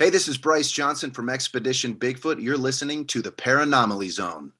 Hey, this is Bryce Johnson from Expedition Bigfoot. You're listening to the Paranomaly Zone.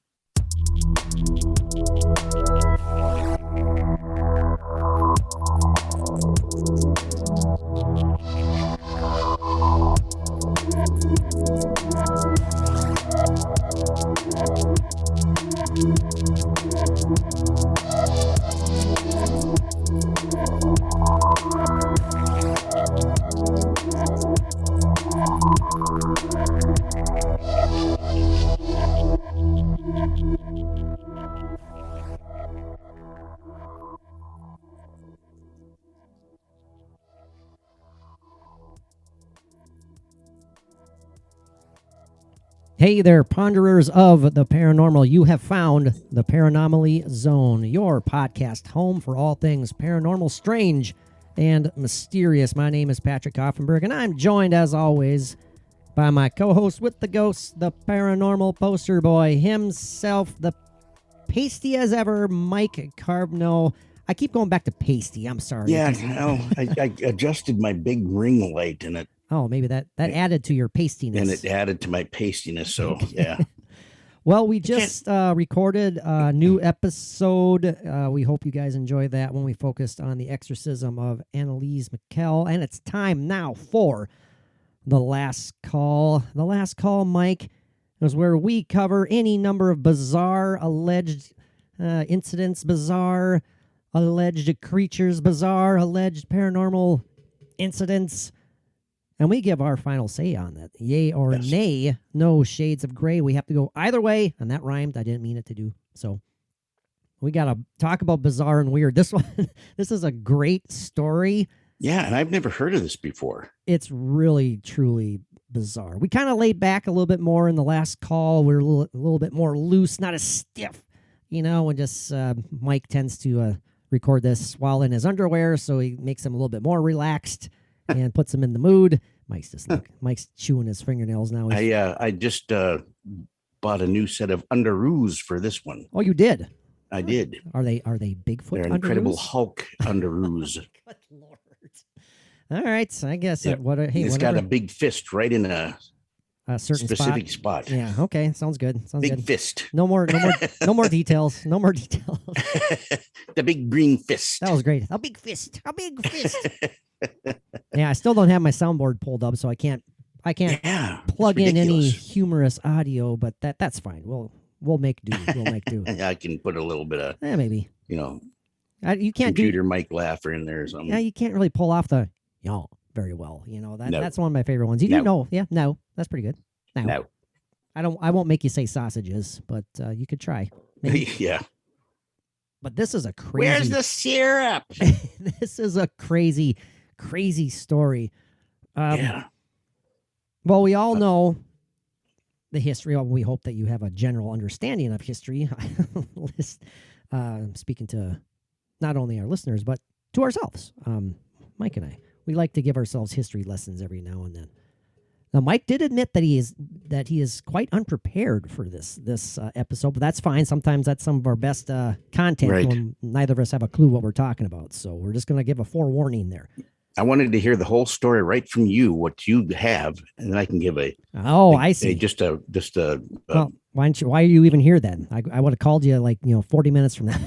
Hey there, ponderers of the paranormal. You have found the Paranomaly Zone, your podcast home for all things paranormal, strange, and mysterious. My name is Patrick Offenberg, and I'm joined, as always, by my co-host with the ghosts, the paranormal poster boy himself, the pasty as ever, Mike Carbno. I keep going back to pasty. I'm sorry. Yeah, I adjusted my big ring light, and it. Oh, maybe that added to your pastiness. And it added to my pastiness, so yeah. Well, we just recorded a new episode. We hope you guys enjoyed that when we focused on the exorcism of Annalise McKell. And it's time now for the last call. The last call, Mike, is where we cover any number of bizarre alleged incidents, bizarre alleged creatures, bizarre alleged paranormal incidents. And we give our final say on that. Yay or nay, no shades of gray. We have to go either way. And that rhymed. I didn't mean it to do. So we got to talk about bizarre and weird. This one, this is a great story. Yeah, and I've never heard of this before. It's really, truly bizarre. We kind of laid back a little bit more in the last call. We're a little bit more loose, not as stiff, and just Mike tends to record this while in his underwear. So he makes him a little bit more relaxed. And puts him in the mood. Mike's chewing his fingernails now. I just bought a new set of underoos for this one. Oh, you did? I did. Are they Bigfoot? They're underoos? Incredible Hulk underoos. Good Lord! All right, so I guess it's got a big fist right in a certain specific spot. Yeah. Okay. Sounds good. Big fist. No more details. No more details. The big green fist. That was great. A big fist. A big fist. Yeah, I still don't have my soundboard pulled up, so I can't plug in any humorous audio, but that's fine. We'll make do. I can put a little bit of maybe. You can't computer mic laugher in there or something. Yeah, you can't really pull off the very well. That's one of my favorite ones. You do know? Yeah, no, that's pretty good. No. I won't make you say sausages, but you could try. Yeah. But this is a crazy. Where's the syrup? This is a crazy story. Yeah. Well, we all know the history. We hope that you have a general understanding of history. Speaking to not only our listeners, but to ourselves. Mike and I, we like to give ourselves history lessons every now and then. Now, Mike did admit that he is quite unprepared for this episode, but that's fine. Sometimes that's some of our best content when neither of us have a clue what we're talking about. So we're just going to give a forewarning there. I wanted to hear the whole story right from you, what you have, and then I can give I see. Well, why are you even here then? I would have called you 40 minutes from now.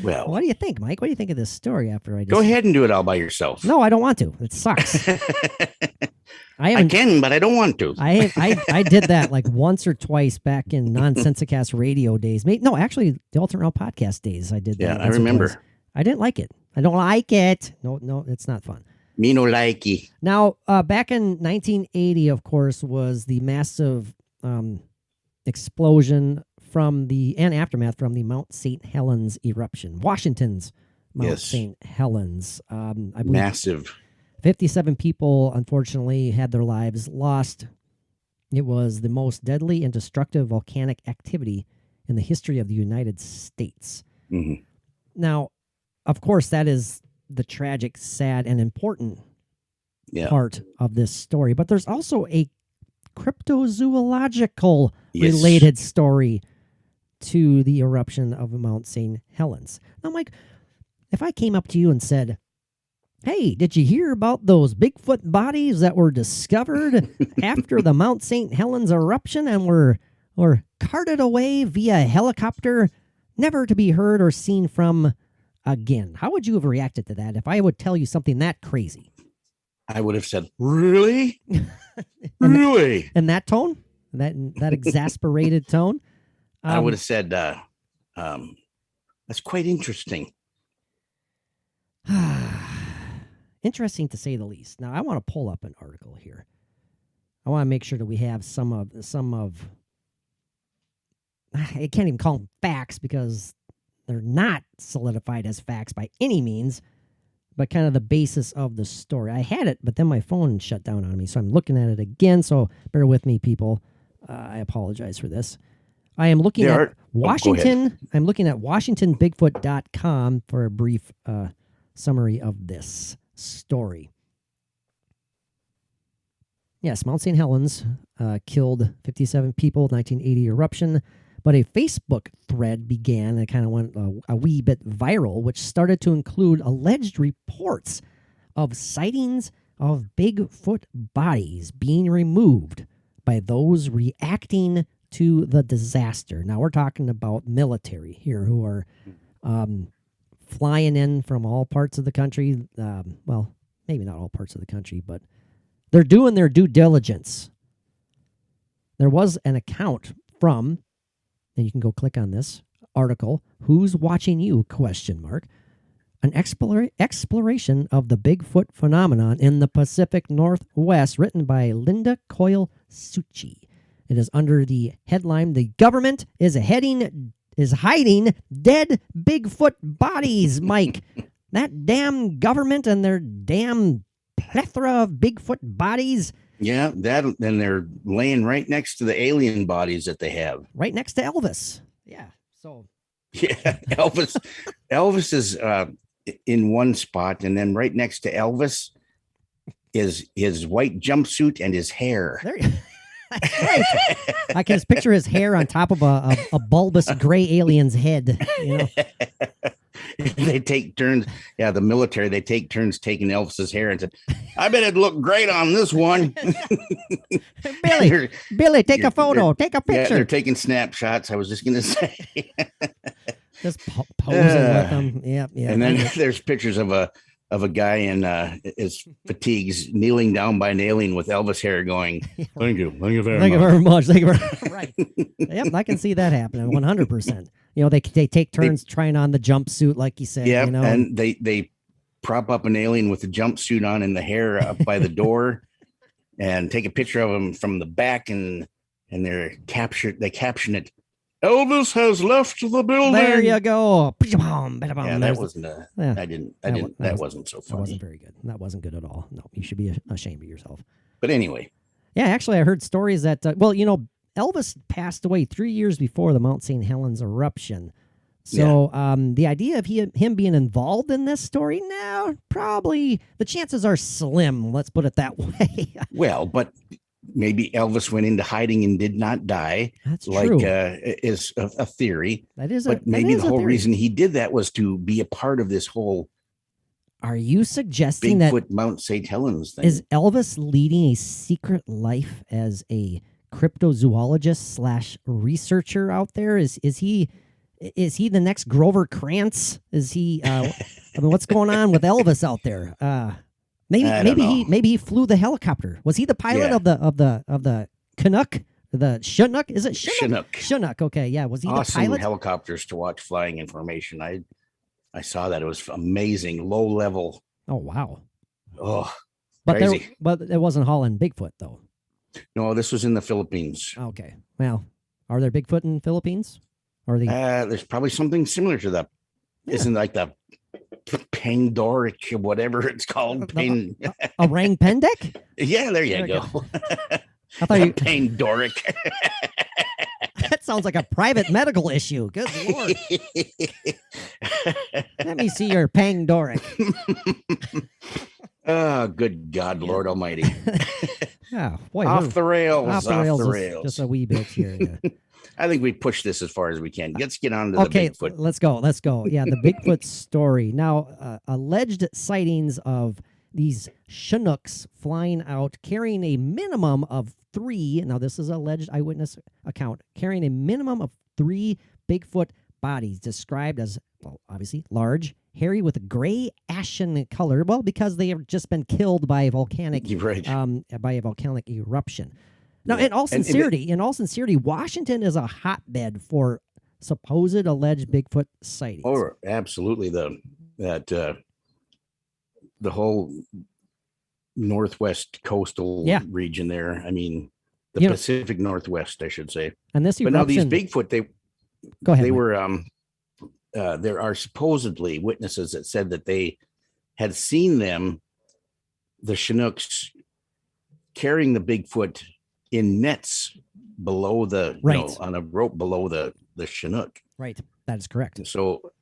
Well, what do you think, Mike? What do you think of this story after I just... Go ahead and do it all by yourself. No, I don't want to. It sucks. I can, but I don't want to. I did that once or twice back in Nonsensicast radio days. No, actually, the Alternate Realm podcast days. I did that. Yeah, I remember. I didn't like it. I don't like it. No, it's not fun. Me no likey. Now, back in 1980, of course, was the massive explosion and aftermath from the Mount St. Helens eruption. Washington's Mount St. Helens. I believe massive. 57 people, unfortunately, had their lives lost. It was the most deadly and destructive volcanic activity in the history of the United States. Mm-hmm. Now, of course, that is the tragic, sad, and important part of this story. But there's also a cryptozoological related story to the eruption of Mount St. Helens. Now, Mike, if I came up to you and said, Hey, did you hear about those Bigfoot bodies that were discovered after the Mount St. Helens eruption and were carted away via helicopter, never to be heard or seen from again? How would you have reacted to that if I would tell you something that crazy? I would have said, really? Really? In that tone? That exasperated tone? I would have said, that's quite interesting. Interesting to say the least. Now, I want to pull up an article here. I want to make sure that we have some of I can't even call them facts because they're not solidified as facts by any means, but kind of the basis of the story. I had it, but then my phone shut down on me, so I'm looking at it again, so bear with me, people. I apologize for this. I am looking at Washington. I'm looking at WashingtonBigfoot.com for a brief summary of this story. Yes, Mount St. Helens killed 57 people, 1980 eruption, but a Facebook thread began and kind of went a wee bit viral, which started to include alleged reports of sightings of Bigfoot bodies being removed by those reacting to the disaster. Now, we're talking about military here who are flying in from all parts of the country. Well, maybe not all parts of the country, but they're doing their due diligence. There was an account from, and you can go click on this article, Who's Watching You? ? An exploration of the Bigfoot phenomenon in the Pacific Northwest, written by Linda Coyle Suchi. It is under the headline, The Government is hiding dead Bigfoot bodies, Mike. That damn government and their damn plethora of Bigfoot bodies. Yeah, and they're laying right next to the alien bodies that they have. Right next to Elvis. Yeah. So. Yeah, Elvis is in one spot, and then right next to Elvis is his white jumpsuit and his hair. That's right. I can just picture his hair on top of a bulbous gray alien's head. You know? They take turns. Yeah, the military, they take turns taking Elvis's hair and said, I bet it'd look great on this one. Billy, take a photo. Take a picture. Yeah, they're taking snapshots. I was just going to say. Just posing with them. Yeah. And then there's pictures of a guy in his fatigues kneeling down by an alien with Elvis hair going, thank you very much. Thank you very much. Right. Yep, I can see that happening 100%. You know, they take turns trying on the jumpsuit, like you said. Yeah, you know? And they prop up an alien with the jumpsuit on and the hair up by the door and take a picture of him from the back, and they caption it, Elvis has left the building. There you go. Yeah, that wasn't that wasn't so funny. That wasn't very good. That wasn't good at all. No, you should be ashamed of yourself. But anyway. Yeah, actually, I heard stories that, Elvis passed away 3 years before the Mount St. Helens eruption. So the idea of him being involved in this story, now probably the chances are slim. Let's put it that way. Well, but maybe Elvis went into hiding and did not die. That's true. Is a theory. That is, but maybe the whole reason he did that was to be a part of this whole. Are you suggesting Bigfoot Mount St. Helens thing? Is Elvis leading a secret life as a cryptozoologist / researcher out there? Is he the next Grover Krantz? Is he? What's going on with Elvis out there? Maybe he flew the helicopter. Was he the pilot of the Canuck? The Chinook? Is it Chinook? Chinook. Okay, yeah. Was he awesome the pilot? Helicopters to watch flying information. I saw that. It was amazing. Low level. Oh wow. Oh, crazy. But it wasn't hauling Bigfoot though. No, this was in the Philippines. Okay. Well, are there Bigfoot in the Philippines? Or are they? There's probably something similar to that. Yeah. Isn't like the Pandoric, whatever it's called. Orang Pendek? Yeah, there you go. I thought you Pandoric. That sounds like a private medical issue. Good Lord. Let me see your Pandoric. Oh, good God, Lord Almighty. Yeah, boy, Off the rails. off the rails just a wee bit here. Yeah. I think we pushed this as far as we can. Let's get on to the Bigfoot. Let's go. Yeah, the Bigfoot story. Now, alleged sightings of these Chinooks flying out carrying a minimum of 3. Now, this is alleged eyewitness account, carrying a minimum of 3 Bigfoot bodies described as, well, obviously large, hairy with a gray ashen color. Well, because they have just been killed by a volcanic, by a volcanic eruption. Now, in all sincerity, Washington is a hotbed for supposed alleged Bigfoot sightings. Oh, absolutely. The whole northwest coastal region there. I mean, the Pacific Northwest, I should say. And this eruption, but now these Bigfoot, go ahead. They were there are supposedly witnesses that said that they had seen them, the Chinooks, carrying the Bigfoot in nets below the on a rope below the Chinook. Right. That is correct. So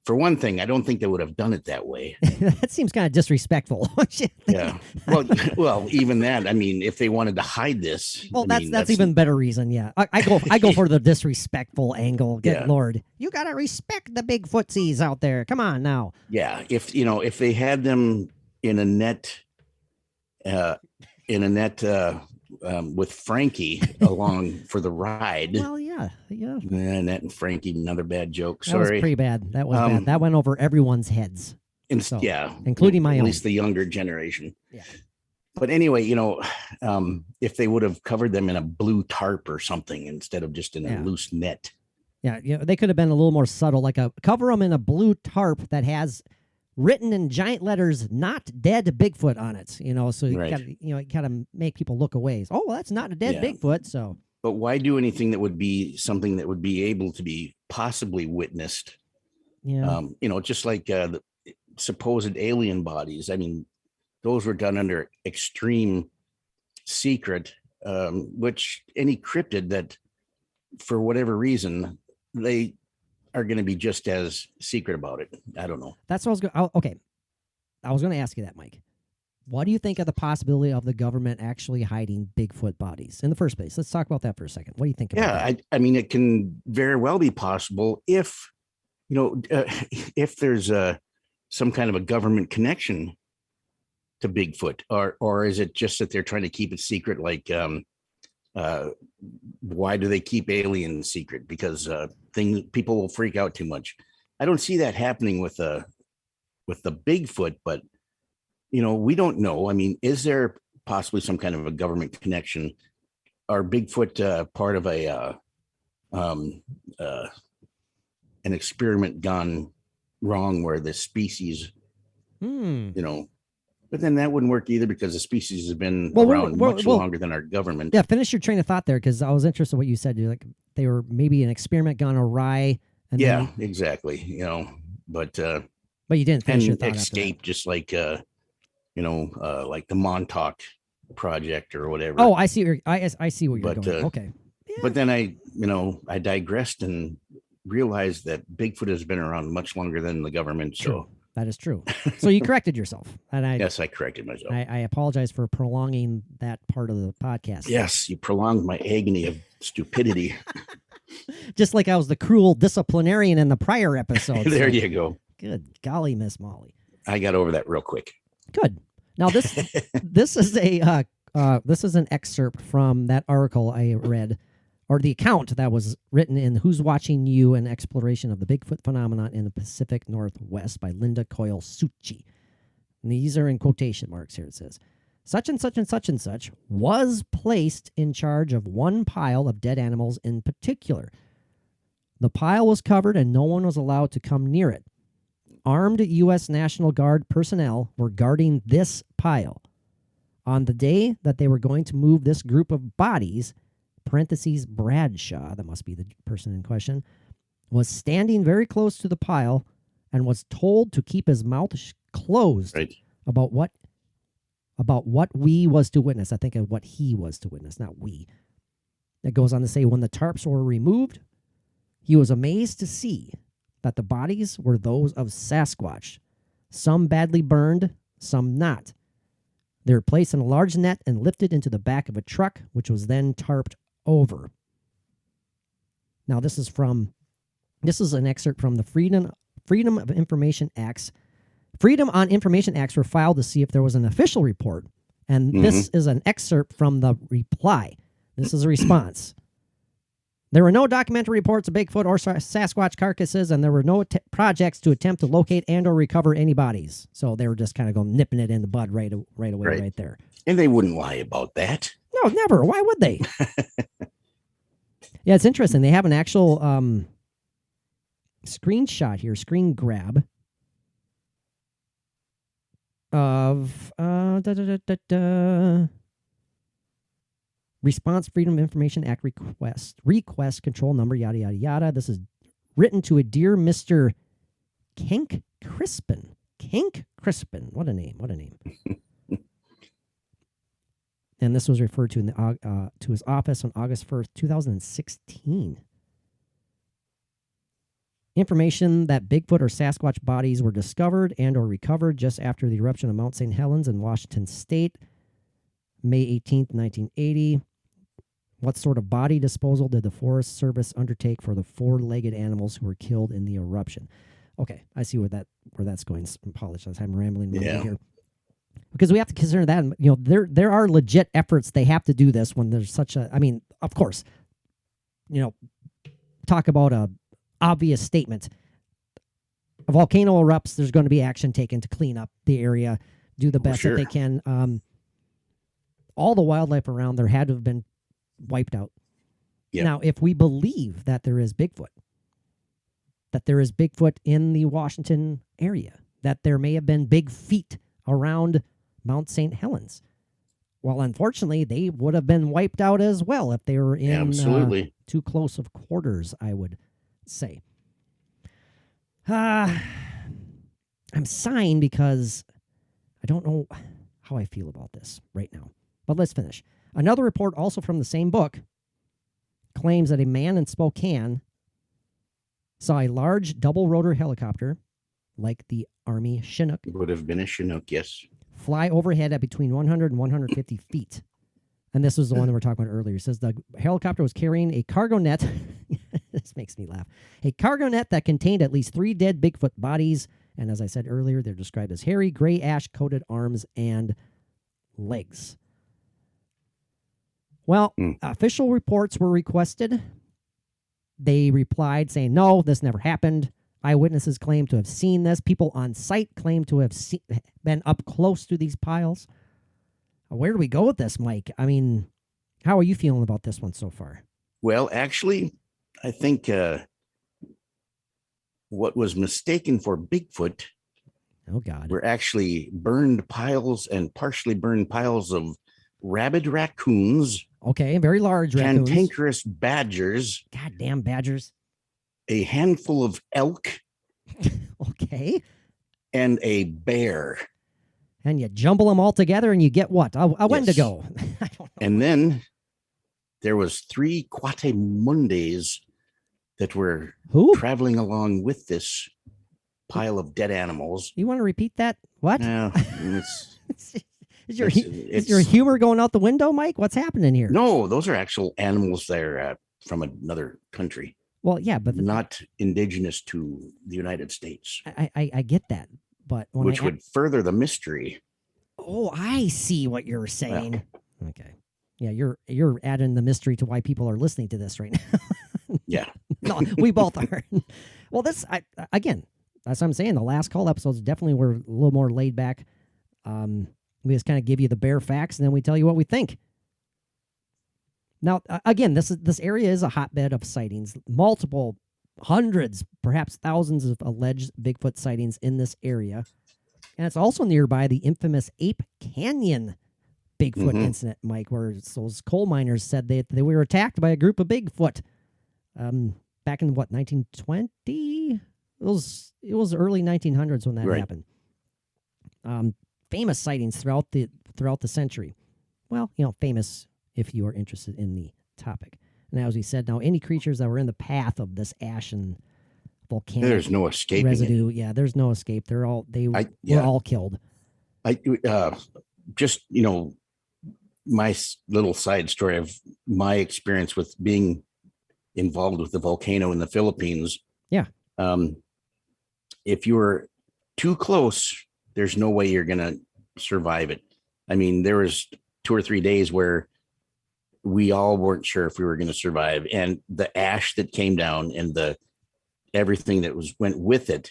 for one thing, I don't think they would have done it that way. That seems kind of disrespectful. Yeah. Well, even that. I mean, if they wanted to hide this, well, that's even better reason. Yeah, I go for the disrespectful angle. Good Lord, you gotta respect the big footsies out there. Come on now. Yeah. If they had them in a net, with Frankie along for the ride. Well, yeah. Annette and Frankie, another bad joke. That was pretty bad. That was bad. That went over everyone's heads. Including my own. At least the younger generation. Yeah. But anyway, if they would have covered them in a blue tarp or something instead of just in a loose net. Yeah, they could have been a little more subtle, like cover them in a blue tarp that has written in giant letters, "Not dead Bigfoot" on it. So you gotta make people look away. Oh, well, that's not a dead Bigfoot. So, but why do anything that would be something that would be able to be possibly witnessed? Yeah, just like the supposed alien bodies. I mean, those were done under extreme secret, which any cryptid that, for whatever reason, they are going to be just as secret about it. I don't know. That's what I was going. Okay, I was going to ask you that, Mike. What do you think of the possibility of the government actually hiding Bigfoot bodies in the first place? Let's talk about that for a second. What do you think about that? I mean, it can very well be possible if, if there's some kind of a government connection to Bigfoot, or is it just that they're trying to keep it secret? Like, why do they keep aliens secret? Because people will freak out too much. I don't see that happening with the Bigfoot, but we don't know. I mean, is there possibly some kind of a government connection? Are Bigfoot part of an experiment gone wrong where the species, but then that wouldn't work either because the species has been around much longer than our government. Yeah, finish your train of thought there because I was interested in what you said. You're like they were maybe an experiment gone awry. And exactly. But you didn't finish your thought. Escape, just like like the Montauk Project or whatever. Oh, I see. I see where you're going. Okay. Yeah. But then I digressed and realized that Bigfoot has been around much longer than the government. True. So that is true. So you corrected yourself, and yes, I corrected myself. I apologize for prolonging that part of the podcast. Yes, you prolonged my agony of stupidity. Just like I was the cruel disciplinarian in the prior episode. There you go. Good golly, Miss Molly. I got over that real quick. Good. Now this is an excerpt from that article I read, or the account that was written in Who's Watching You, an exploration of the Bigfoot phenomenon in the Pacific Northwest by Linda Coyle Suchi. And these are in quotation marks here. It says, such and such and such and such was placed in charge of one pile of dead animals in particular. The pile was covered and no one was allowed to come near it. Armed U.S. National Guard personnel were guarding this pile. On the day that they were going to move this group of bodies, parentheses Bradshaw, that must be the person in question, was standing very close to the pile and was told to keep his mouth closed about what we was to witness. I think of what he was to witness, not we. It goes on to say, when the tarps were removed, he was amazed to see that the bodies were those of Sasquatch. some badly burned, some not. They were placed in a large net and lifted into the back of a truck, which was then tarped over. Now, this is an excerpt from the Freedom of Information Acts. Freedom on Information Acts were filed to see if there was an official report. And this is an excerpt from the reply. This is a response. There were no documentary reports of Bigfoot or Sasquatch carcasses, and there were no projects to attempt to locate and or recover any bodies. So they were just kind of going nipping it in the bud right away, right there. And they wouldn't lie about that. No, never. Why would they? Yeah, it's interesting. They have an actual screenshot here, screen grab of Response Freedom of Information Act request control number, yada, yada, yada. This is written to a dear Mr. Kenk Crispin. Kenk Crispin. What a name. What a name. And this was referred to to his office on August 1st, 2016. Information that Bigfoot or Sasquatch bodies were discovered and or recovered just after the eruption of Mount St. Helens in Washington State, May 18th, 1980. What sort of body disposal did the Forest Service undertake for the four-legged animals who were killed in the eruption? Okay, I see where that's going. Apologize, I'm rambling here. Because we have to consider that, there are legit efforts. They have to do this when there's such a, of course, talk about a obvious statement. A volcano erupts, there's going to be action taken to clean up the area, do the best that they can. All the wildlife around there had to have been wiped out. Yep. Now, if we believe that there is Bigfoot in the Washington area, that there may have been big feet around Mount St. Helens. Well, unfortunately, they would have been wiped out as well if they were in too close of quarters, I would say. I'm sighing because I don't know how I feel about this right now. But let's finish. Another report, also from the same book, claims that a man in Spokane saw a large double-rotor helicopter, like the Army Chinook. It would have been a Chinook, yes. Fly overhead at between 100 and 150 feet. And this was the one that we were talking about earlier. It says the helicopter was carrying a cargo net. This makes me laugh. A cargo net that contained at least 3 dead Bigfoot bodies. And as I said earlier, they're described as hairy, gray ash-coated arms and legs. Well, official reports were requested. They replied saying, no, this never happened. Eyewitnesses claim to have seen this. People on site claim to have been up close to these piles. Where do we go with this, Mike? How are you feeling about this one so far? Well, actually, I think what was mistaken for Bigfoot were actually burned piles and partially burned piles of rabid raccoons. Okay, very large raccoons. Cantankerous badgers. Goddamn badgers. A handful of elk. Okay. And a bear. And you jumble them all together and you get what? A Wendigo. I don't know. And then there was 3 Quatemundes that were traveling along with this pile of dead animals. You want to repeat that? What? No, is your humor going out the window, Mike? What's happening here? No, those are actual animals there from another country. Well, yeah, but not indigenous to the United States. I get that, but which would further the mystery. Oh, I see what you're saying. Well, okay, yeah, you're adding the mystery to why people are listening to this right now. Yeah, no, we both are. Well, again, that's what I'm saying. The last call episodes definitely were a little more laid back. We just kind of give you the bare facts, and then we tell you what we think. Now, again, this area is a hotbed of sightings. Multiple hundreds, perhaps thousands of alleged Bigfoot sightings in this area. And it's also nearby the infamous Ape Canyon Bigfoot incident, Mike, where those coal miners said they were attacked by a group of Bigfoot back in, 1920? It was early 1900s when that happened. Famous sightings throughout the century. Well, famous if you are interested in the topic. And as we said, now any creatures that were in the path of this ash and volcanic There's no escaping residue. Yeah, there's no escape. They were all killed. Just, my little side story of my experience with being involved with the volcano in the Philippines. Yeah. If you're too close, there's no way you're going to survive it. I mean, there was 2 or 3 days where we all weren't sure if we were going to survive, and the ash that came down and everything that went with it.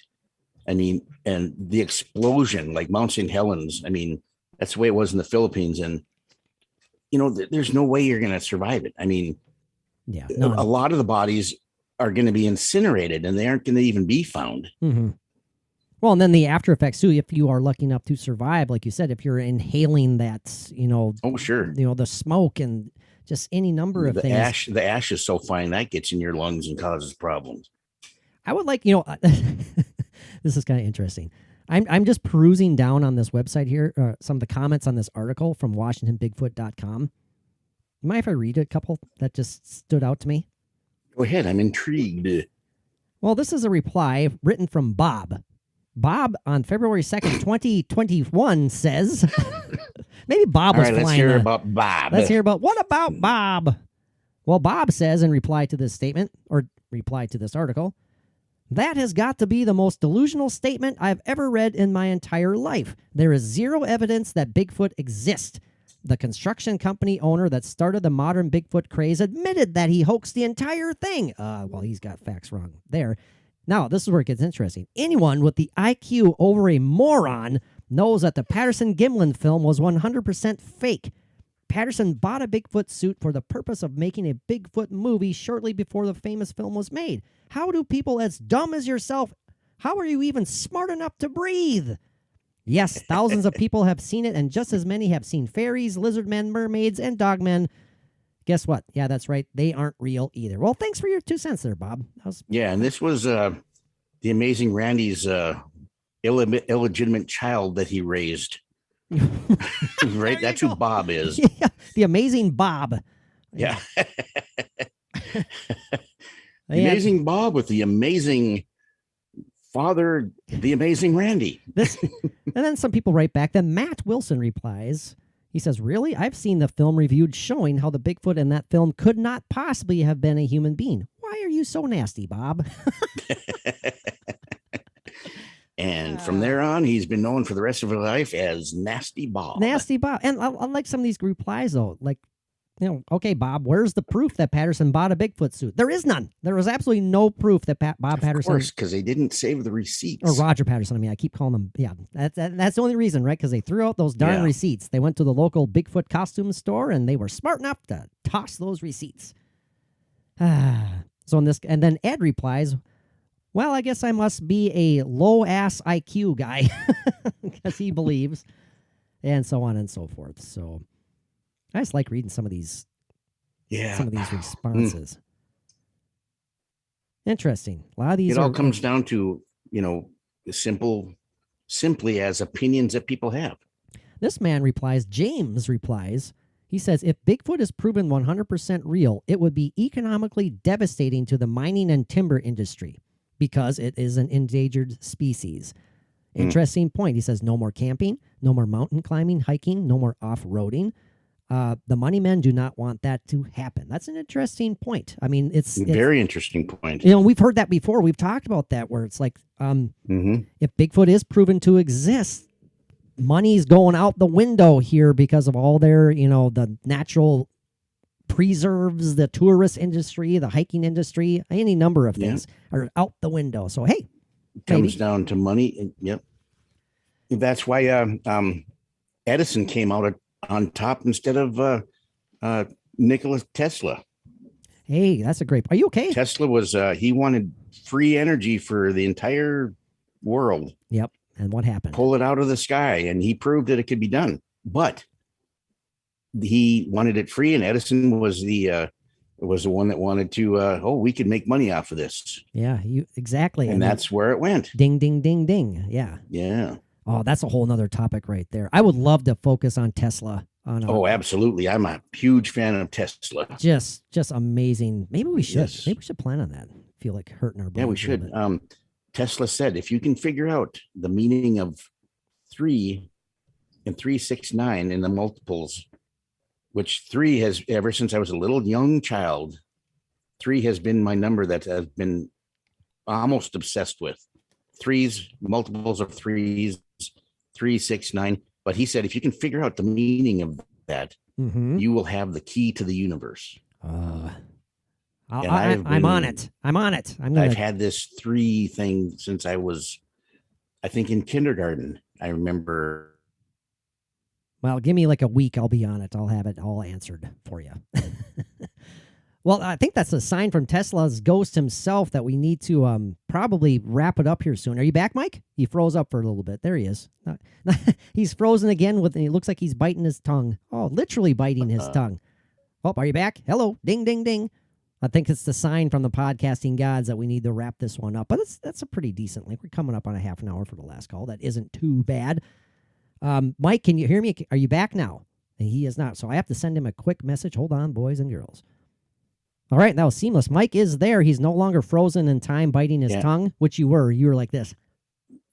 I mean, and the explosion, like Mount St. Helens. I mean, that's the way it was in the Philippines. And, there's no way you're going to survive it. I mean, yeah, a lot of the bodies are going to be incinerated and they aren't going to even be found. Mm-hmm. Well, and then the after effects too, if you are lucky enough to survive, like you said, if you're inhaling that, oh, sure. The smoke and just any number of things. The ash is so fine that gets in your lungs and causes problems. I would like, this is kind of interesting. I'm just perusing down on this website here, some of the comments on this article from WashingtonBigfoot.com. You mind if I read a couple that just stood out to me? Go ahead. I'm intrigued. Well, this is a reply written from Bob. Bob on February 2nd, 2021 says, maybe Bob was flying. Let's hear about Bob. What about Bob? Well, Bob says in reply to this statement, or reply to this article, that has got to be the most delusional statement I've ever read in my entire life. There is zero evidence that Bigfoot exists. The construction company owner that started the modern Bigfoot craze admitted that he hoaxed the entire thing. Well, he's got facts wrong there. Now, this is where it gets interesting. Anyone with the IQ over a moron knows that the Patterson-Gimlin film was 100% fake. Patterson bought a Bigfoot suit for the purpose of making a Bigfoot movie shortly before the famous film was made. How do people as dumb as yourself, how are you even smart enough to breathe? Yes, thousands of people have seen it, and just as many have seen fairies, lizard men, mermaids, and dogmen. Guess what? Yeah, that's right. They aren't real either. Well, thanks for your 2 cents there, Bob. Yeah, and this was the amazing Randy's illegitimate child that he raised. Right? That's who Bob is. Yeah, the amazing Bob. Yeah. The amazing Bob with the amazing father, the amazing Randy. And then some people write back. Then Matt Wilson replies. He says, really? I've seen the film reviewed showing how the Bigfoot in that film could not possibly have been a human being. Why are you so nasty, Bob? And from there on, he's been known for the rest of his life as Nasty Bob. Nasty Bob. And I like some of these replies, though. Like, okay, Bob, where's the proof that Patterson bought a Bigfoot suit? There is none. There was absolutely no proof that Bob Patterson. Of course, because they didn't save the receipts. Or Roger Patterson. I mean, I keep calling them. Yeah, that's the only reson, right? Because they threw out those darn receipts. They went to the local Bigfoot costume store, and they were smart enough to toss those receipts. So in this, and then Ed replies, well, I guess I must be a low-ass IQ guy, because he believes, and so on and so forth. So I just like reading some of these responses. Interesting. A lot of these. It all comes down to, simply as opinions that people have. This man replies, James replies, he says, if Bigfoot is proven 100% real, it would be economically devastating to the mining and timber industry because it is an endangered species. Interesting point. He says, no more camping, no more mountain climbing, hiking, no more off-roading. The money men do not want that to happen. That's an interesting point. I mean, it's very interesting point. We've heard that before. We've talked about that where it's like, if Bigfoot is proven to exist, money's going out the window here because of all their, the natural preserves, the tourist industry, the hiking industry, any number of things are out the window. So, hey, it comes down to money. Yep. That's why Edison came out on top instead of Nikola Tesla. Hey, that's a great. Are you okay? Tesla was he wanted free energy for the entire world. Yep. And what happened? Pull it out of the sky, and he proved that it could be done. But he wanted it free, and Edison was the one that wanted to. We could make money off of this. Yeah, exactly. And that's where it went. Ding, ding, ding, ding. Yeah. Yeah. Oh, that's a whole nother topic right there. I would love to focus on Tesla. Absolutely. I'm a huge fan of Tesla. Just amazing. Maybe we should. Yes. Maybe we should plan on that. feel like hurting our brains. Yeah, we a little should. bit. Tesla said, if you can figure out the meaning of 3 and 369 in the multiples, which 3 has, ever since I was a little young child, 3 has been my number that I've been almost obsessed with. 3's, multiples of 3's, 369. But he said, if you can figure out the meaning of that, you will have the key to the universe. I'm on it. I've had this 3 thing since I was, I think, in kindergarten. I remember. Well, give me like a week. I'll be on it. I'll have it all answered for you. Well, I think that's a sign from Tesla's ghost himself that we need to probably wrap it up here soon. Are you back, Mike? He froze up for a little bit. There he is. He's frozen again with, and he looks like he's biting his tongue. Oh, literally biting his tongue. Oh, are you back? Hello. Ding, ding, ding. I think it's the sign from the podcasting gods that we need to wrap this one up. But that's a pretty decent link. We're coming up on a half an hour for the last call. That isn't too bad. Mike, can you hear me? Are you back now? And he is not. So I have to send him a quick message. Hold on, boys and girls. All right, that was seamless. Mike is there. He's no longer frozen in time, biting his tongue, which you were. You were like this.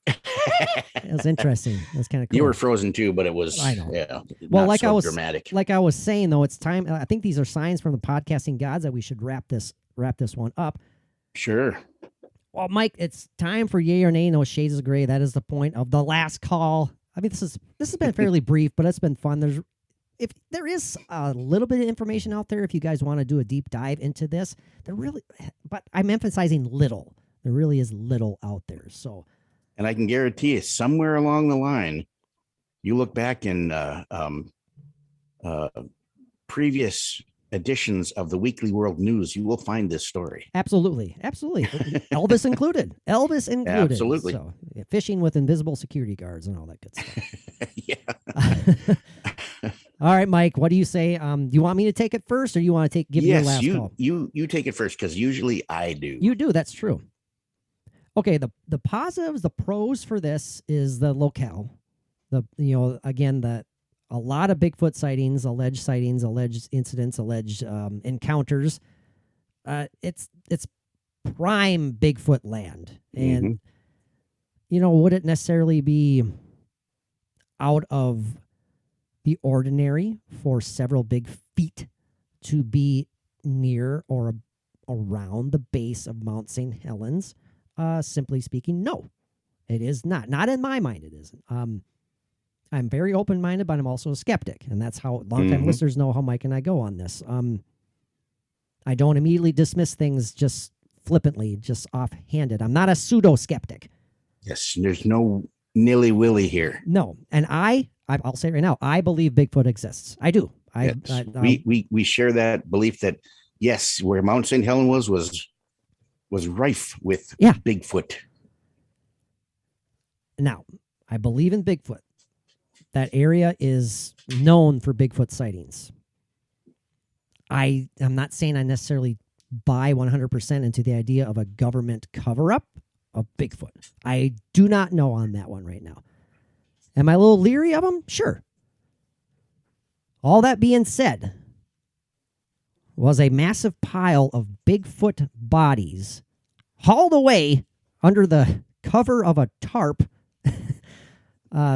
It was interesting. It was kind of cool. You were frozen too, but it was, I know. Yeah. Well, like so I was dramatic. Like I was saying, though, it's time. I think these are signs from the podcasting gods that we should wrap this one up. Sure. Well, Mike, it's time for yay or nay. No shades of gray. That is the point of the last call. I mean, this has been fairly brief, but it's been fun. If there is a little bit of information out there, if you guys want to do a deep dive into this, but I'm emphasizing little. There really is little out there. So, and I can guarantee you, somewhere along the line, you look back in previous editions of the Weekly World News, you will find this story. Absolutely. Elvis included. Absolutely. So, fishing with invisible security guards and all that good stuff. Yeah. All right, Mike, what do you say? Do you want me to take it first, or you want to give your last call? You take it first, because usually I do. You do. That's true. Okay, the positives, the pros for this is the locale. Again, a lot of Bigfoot sightings, alleged incidents, alleged encounters. It's prime Bigfoot land, and would it necessarily be out of the ordinary for several big feet to be near or around the base of Mount St. Helens? Simply speaking, no, it is not. Not in my mind, it isn't. I'm very open-minded, but I'm also a skeptic, and that's how longtime listeners know how Mike and I go on this. I don't immediately dismiss things just flippantly, just offhanded. I'm not a pseudo-skeptic. Yes, there's no nilly-willy here. No, and I'll say right now, I believe Bigfoot exists. I do. We share that belief that, yes, where Mount St. Helens was rife with Bigfoot. Now, I believe in Bigfoot. That area is known for Bigfoot sightings. I'm not saying I necessarily buy 100% into the idea of a government cover-up of Bigfoot. I do not know on that one right now. Am I a little leery of them? Sure. All that being said, was a massive pile of Bigfoot bodies hauled away under the cover of a tarp.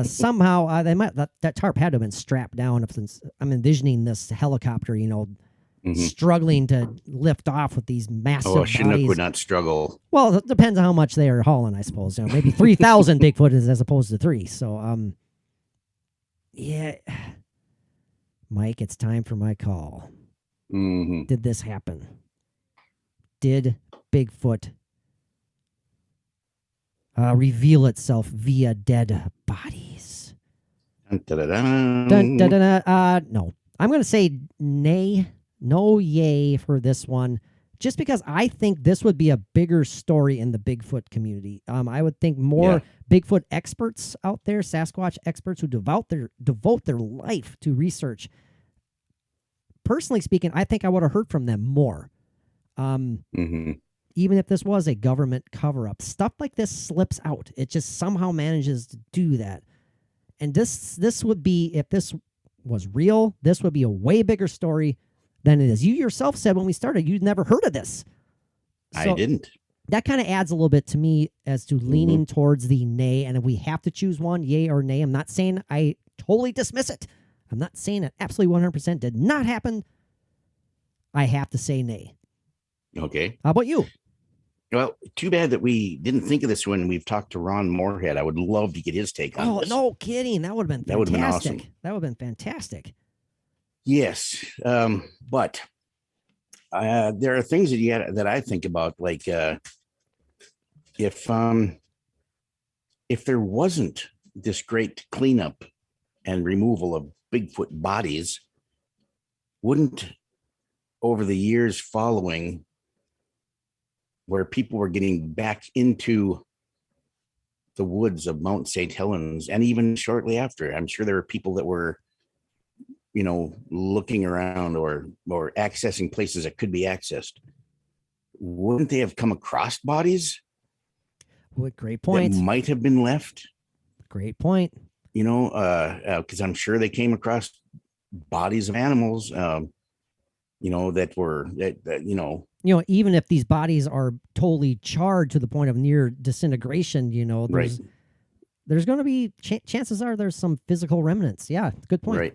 Somehow, that tarp had to have been strapped down. Since I'm envisioning this helicopter, struggling to lift off with these massive bodies. Chinook would not struggle. Well, it depends on how much they are hauling, I suppose. Maybe 3,000 Bigfoot as opposed to 3. So, yeah. Mike, it's time for my call. Did this happen? Did Bigfoot reveal itself via dead bodies? No. I'm going to say nay, no yay for this one, just because I think this would be a bigger story in the Bigfoot community. I would think more Bigfoot experts out there, Sasquatch experts who devote their life to research. Personally speaking, I think I would have heard from them more. Even if this was a government cover-up. Stuff like this slips out. It just somehow manages to do that. And this would be, if this was real, this would be a way bigger story than it is. You yourself said when we started, you'd never heard of this. I didn't. that kind of adds a little bit to me as to leaning towards the nay. And if we have to choose one, yay or nay, I'm not saying I totally dismiss it. I'm not saying it absolutely 100% did not happen. I have to say nay. Okay. How about you? Well, too bad that we didn't think of this when we've talked to Ron Moorhead. I would love to get his take on this. No kidding. That would have been fantastic. That would have been awesome. That would have been fantastic. Yes. But there are things that I think about, like if there wasn't this great cleanup and removal of Bigfoot bodies, wouldn't over the years following, where people were getting back into the woods of Mount St. Helens, and even shortly after, I'm sure there were people that were, looking around or accessing places that could be accessed. Wouldn't they have come across bodies? What great point. That might have been left. Great point. Because I'm sure they came across bodies of animals, even if these bodies are totally charred to the point of near disintegration, there's going to be chances are there's some physical remnants. Yeah, good point. Right.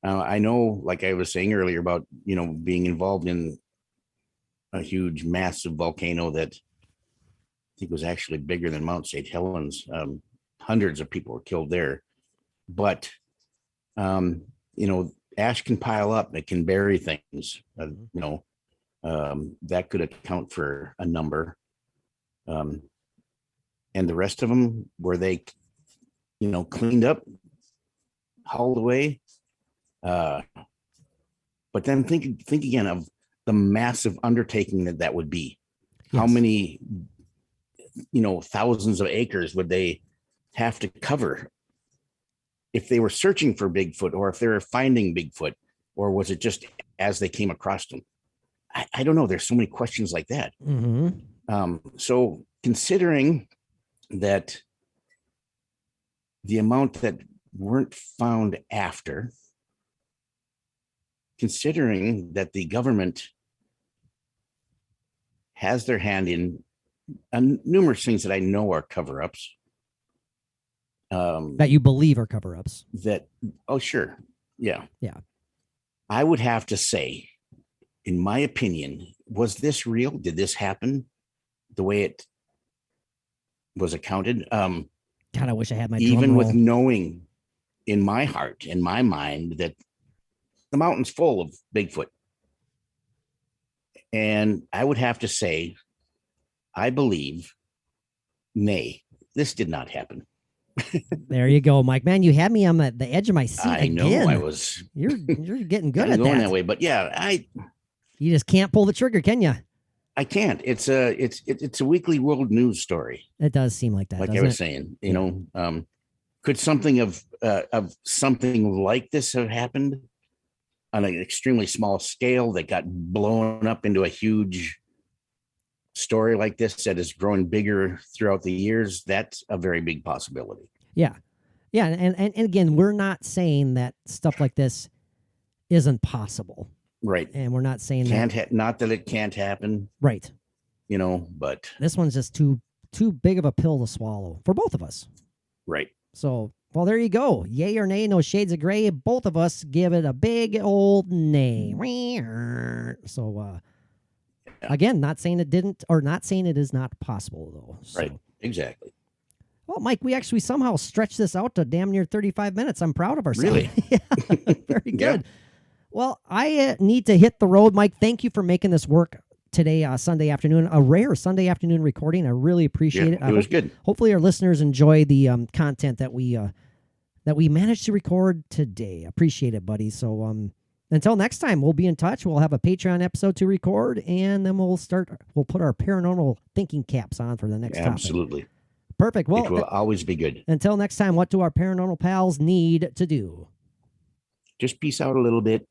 I know, like I was saying earlier about, being involved in a huge, massive volcano that I think was actually bigger than Mount St. Helens. Hundreds of people were killed there. But, ash can pile up. It can bury things, that could account for a number. And the rest of them, were they, cleaned up, hauled away? But then think again of the massive undertaking that would be. Yes. How many, thousands of acres would they have to cover if they were searching for Bigfoot, or if they were finding Bigfoot, or was it just as they came across them? I don't know. There's so many questions like that. Mm-hmm. So considering that the amount that weren't found after, considering that the government has their hand in numerous things that I know are cover-ups. That you believe are cover-ups. Sure. Yeah. Yeah. I would have to say, in my opinion, was this real? Did this happen the way it was accounted? God, I wish I had my even with knowing in my heart, in my mind, that the mountain's full of Bigfoot. And I would have to say, I believe, nay, this did not happen. There you go, Mike. Man, you had me on the edge of my seat. I know I was. You're getting good at going that way, but yeah, you just can't pull the trigger, can you? I can't. It's a weekly world news story. It does seem like that. Like I was saying, could something of something like this have happened on an extremely small scale that got blown up into a huge story like this that is growing bigger throughout the years? That's a very big possibility. Yeah. And again, we're not saying that stuff like this isn't possible. Right. And we're not saying not that it can't happen. Right. But this one's just too big of a pill to swallow for both of us. Right. So, well, there you go. Yay or nay, no shades of gray. Both of us give it a big old nay. So, again, not saying it didn't, or not saying it is not possible, though. So. Right. Exactly. Well, Mike, we actually somehow stretched this out to damn near 35 minutes. I'm proud of ourselves. Really? Yeah, very good. Yeah. Well, I need to hit the road, Mike. Thank you for making this work today, Sunday afternoon, a rare Sunday afternoon recording. I really appreciate it. It was good. Hopefully our listeners enjoy the content that we managed to record today. Appreciate it, buddy. So until next time, we'll be in touch. We'll have a Patreon episode to record, and then we'll put our paranormal thinking caps on for the next topic. Absolutely. Perfect. Well, it will always be good. Until next time, what do our paranormal pals need to do? Just peace out a little bit.